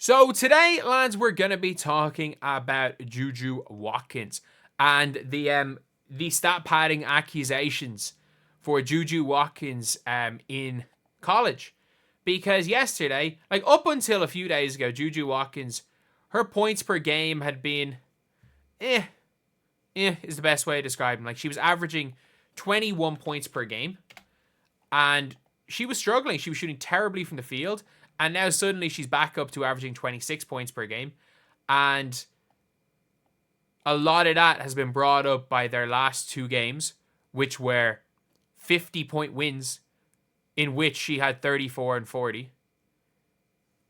So today, lads, we're gonna be talking about Juju Watkins and the stat padding accusations for Juju Watkins in college. Because yesterday, like up until a few days ago, Juju Watkins, her points per game had been is the best way to describe them. Like she was averaging 21 points per game, and she was struggling. She was shooting terribly from the field, and now suddenly she's back up to averaging 26 points per game. And a lot of that has been brought up by their last two games, which were 50-point wins in which she had 34 and 40.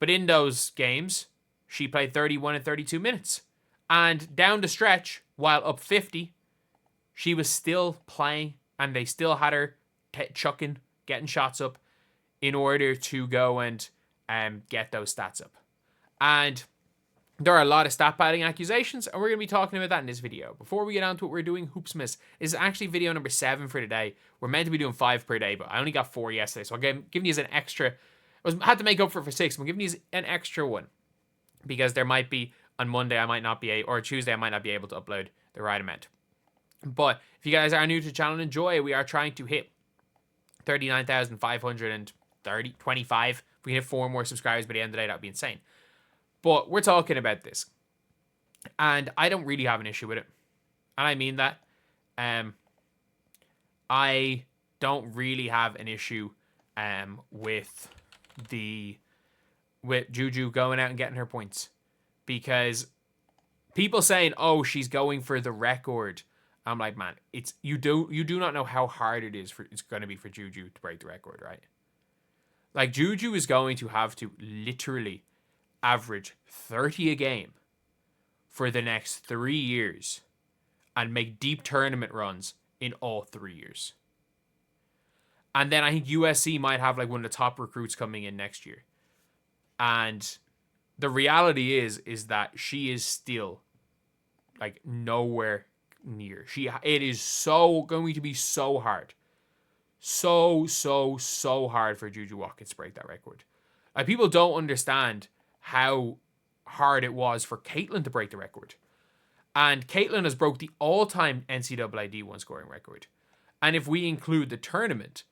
But in those games, she played 31 and 32 minutes. And down the stretch, while up 50, she was still playing, and they still had her chucking, getting shots up in order to go and get those stats up. And there are a lot of stat padding accusations, and we're going to be talking about that in this video. Before we get on to what we're doing, Hoopsmas is actually video number 7 for today. We're meant to be doing 5 per day, but I only got 4 yesterday, so I'm giving you an extra. Had to make up for it for 6. I'm giving you an extra one because there might be on Monday I might not be or Tuesday I might not be able to upload the right amount. But if you guys are new to the channel and enjoy, we are trying to hit 39,525. If we can hit 4 more subscribers by the end of the day, that would be insane. But we're talking about this, and I don't really have an issue with it. And I mean that. I don't really have an issue with Juju going out and getting her points, because people saying, "Oh, she's going for the record." I'm like, man, you do not know how hard it's going to be for Juju to break the record, right? Like Juju is going to have to literally average 30 a game for the next 3 years and make deep tournament runs in all 3 years. And then I think USC might have like one of the top recruits coming in next year. And the reality is that she is still like nowhere near. It is going to be so hard. So hard for Juju Watkins to break that record. Like people don't understand how hard it was for Caitlin to break the record. And Caitlin has broke the all-time NCAA D1 scoring record. And if we include the tournament,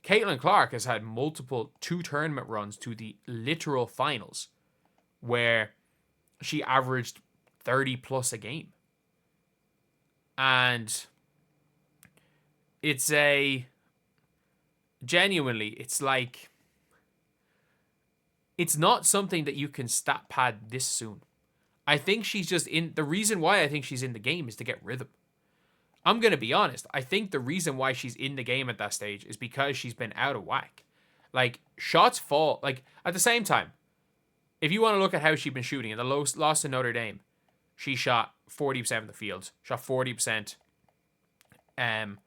Caitlin Clark has had multiple 2 tournament runs to the literal finals where she averaged 30 plus a game. And it's genuinely, it's like, it's not something that you can stat pad this soon. I think she's just the reason why I think she's in the game is to get rhythm. I'm going to be honest. I think the reason why she's in the game at that stage is because she's been out of whack. Like, shots fall. Like, at the same time, if you want to look at how she's been shooting, in the loss to Notre Dame, she shot 40% of the field. Shot 40% in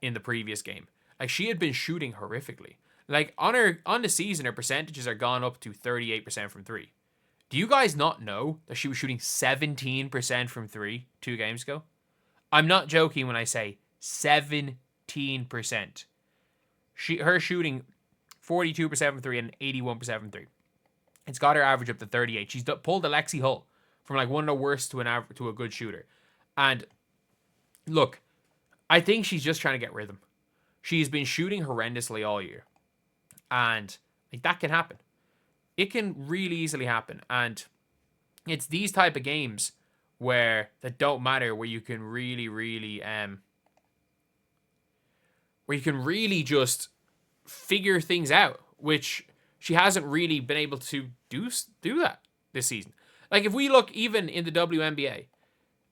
the previous game. Like, she had been shooting horrifically. Like, on the season, her percentages are gone up to 38% from 3. Do you guys not know that she was shooting 17% from 3 2 games ago? I'm not joking when I say 17%. Her shooting 42% from 3 and 81% from 3. It's got her average up to 38. She's pulled Alexi Hull from like one of the worst to a good shooter. And look, I think she's just trying to get rhythm. She's been shooting horrendously all year. And like that can happen. It can really easily happen. And it's these type of games that don't matter, where you can really just figure things out, which she hasn't really been able to do that this season. Like if we look even in the WNBA,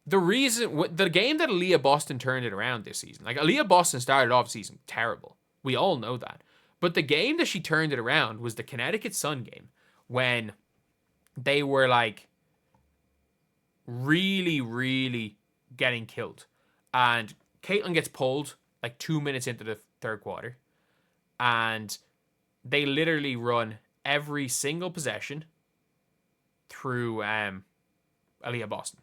the game that Aaliyah Boston turned it around this season, like Aaliyah Boston started off the season terrible. We all know that. But the game that she turned it around was the Connecticut Sun game, when they were like really getting killed. And Caitlin gets pulled like 2 minutes into the third quarter. And they literally run every single possession through Aaliyah Boston.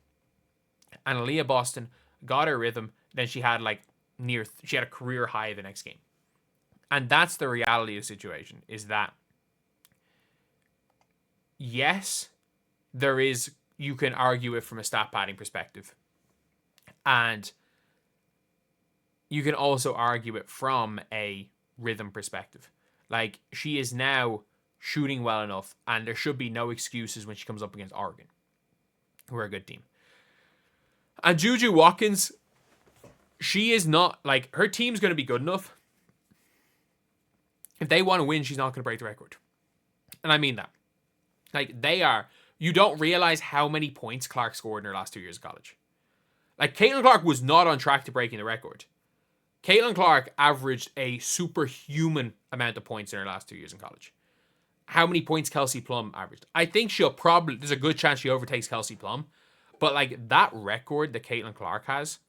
And Aaliyah Boston got her rhythm. Then she had she had a career high the next game. And that's the reality of the situation, is that yes, you can argue it from a stat padding perspective. And you can also argue it from a rhythm perspective. Like, she is now shooting well enough, and there should be no excuses when she comes up against Oregon, who are a good team. And Juju Watkins, she is not, like, her team's going to be good enough. If they want to win, she's not going to break the record. And I mean that. Like, you don't realize how many points Clark scored in her last 2 years of college. Like, Caitlin Clark was not on track to breaking the record. Caitlin Clark averaged a superhuman amount of points in her last 2 years in college. How many points Kelsey Plum averaged? I think there's a good chance she overtakes Kelsey Plum. But, like, that record that Caitlin Clark has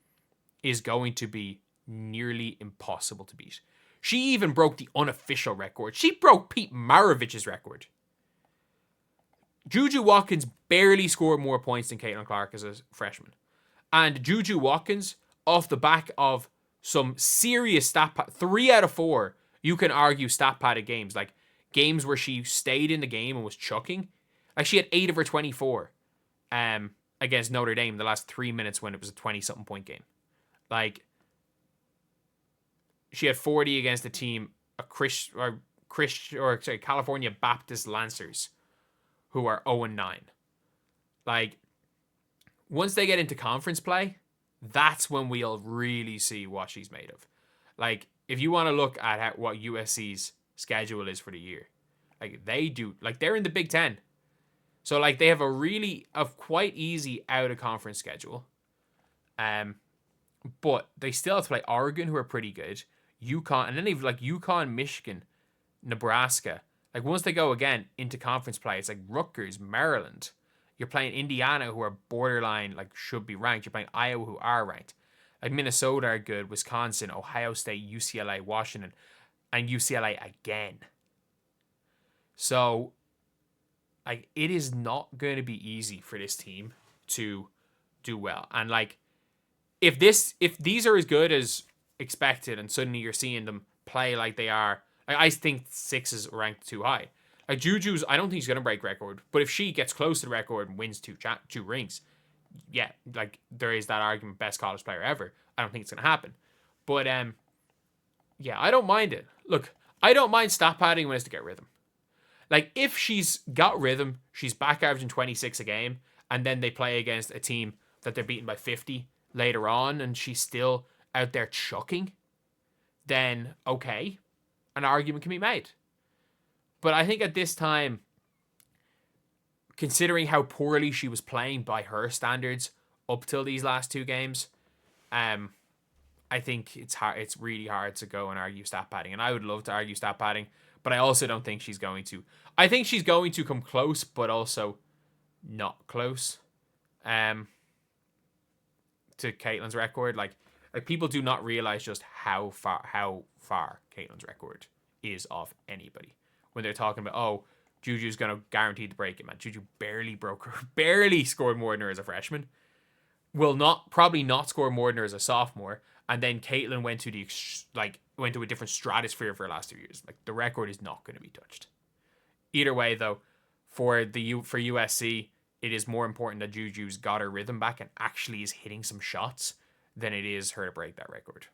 is going to be nearly impossible to beat. She even broke the unofficial record. She broke Pete Maravich's record. Juju Watkins barely scored more points than Caitlin Clark as a freshman. And Juju Watkins, off the back of some serious stat pad, 3 out of 4, you can argue stat padded games. Like, games where she stayed in the game and was chucking. Like, she had 8 of her 24 against Notre Dame the last 3 minutes when it was a 20-something point game. Like, she had 40 against the team, California Baptist Lancers, who are 0-9. Like, once they get into conference play, that's when we'll really see what she's made of. Like, if you want to look at what USC's schedule is for the year, like, they're in the Big Ten. So, like, they have a quite easy out-of-conference schedule. But they still have to play Oregon, who are pretty good, UConn, and then they've, like, UConn, Michigan, Nebraska. Like, once they go again into conference play, it's like Rutgers, Maryland. You're playing Indiana, who are borderline, like, should be ranked. You're playing Iowa, who are ranked. Like, Minnesota are good, Wisconsin, Ohio State, UCLA, Washington, and UCLA again. So, like, it is not going to be easy for this team to do well. And, like, if these are as good as expected, and suddenly you're seeing them play like they are, like, I think 6 is ranked too high. Like, Juju's, I don't think she's going to break record, but if she gets close to the record and wins two rings, yeah, like, there is that argument, best college player ever. I don't think it's going to happen. But, yeah, I don't mind it. Look, I don't mind stat padding when it's to get rhythm. Like, if she's got rhythm, she's back averaging 26 a game, and then they play against a team that they're beaten by 50 later on, and she's still out there chucking, then, okay, an argument can be made. But I think at this time, considering how poorly she was playing by her standards up till these last 2 games, I think it's really hard to go and argue stat padding. And I would love to argue stat padding, but I also don't think she's going to. I think she's going to come close, but also not close to Caitlin's record. Like, people do not realize just how far Caitlin's record is off anybody. When they're talking about, oh, Juju's going to guarantee to break it, man. Juju barely scored more than her as a freshman. Will probably not score more than her as a sophomore. And then Caitlin went to a different stratosphere for her last 2 years. Like, the record is not going to be touched. Either way, though, for USC, it is more important that Juju's got her rhythm back and actually is hitting some shots than it is her to break that record.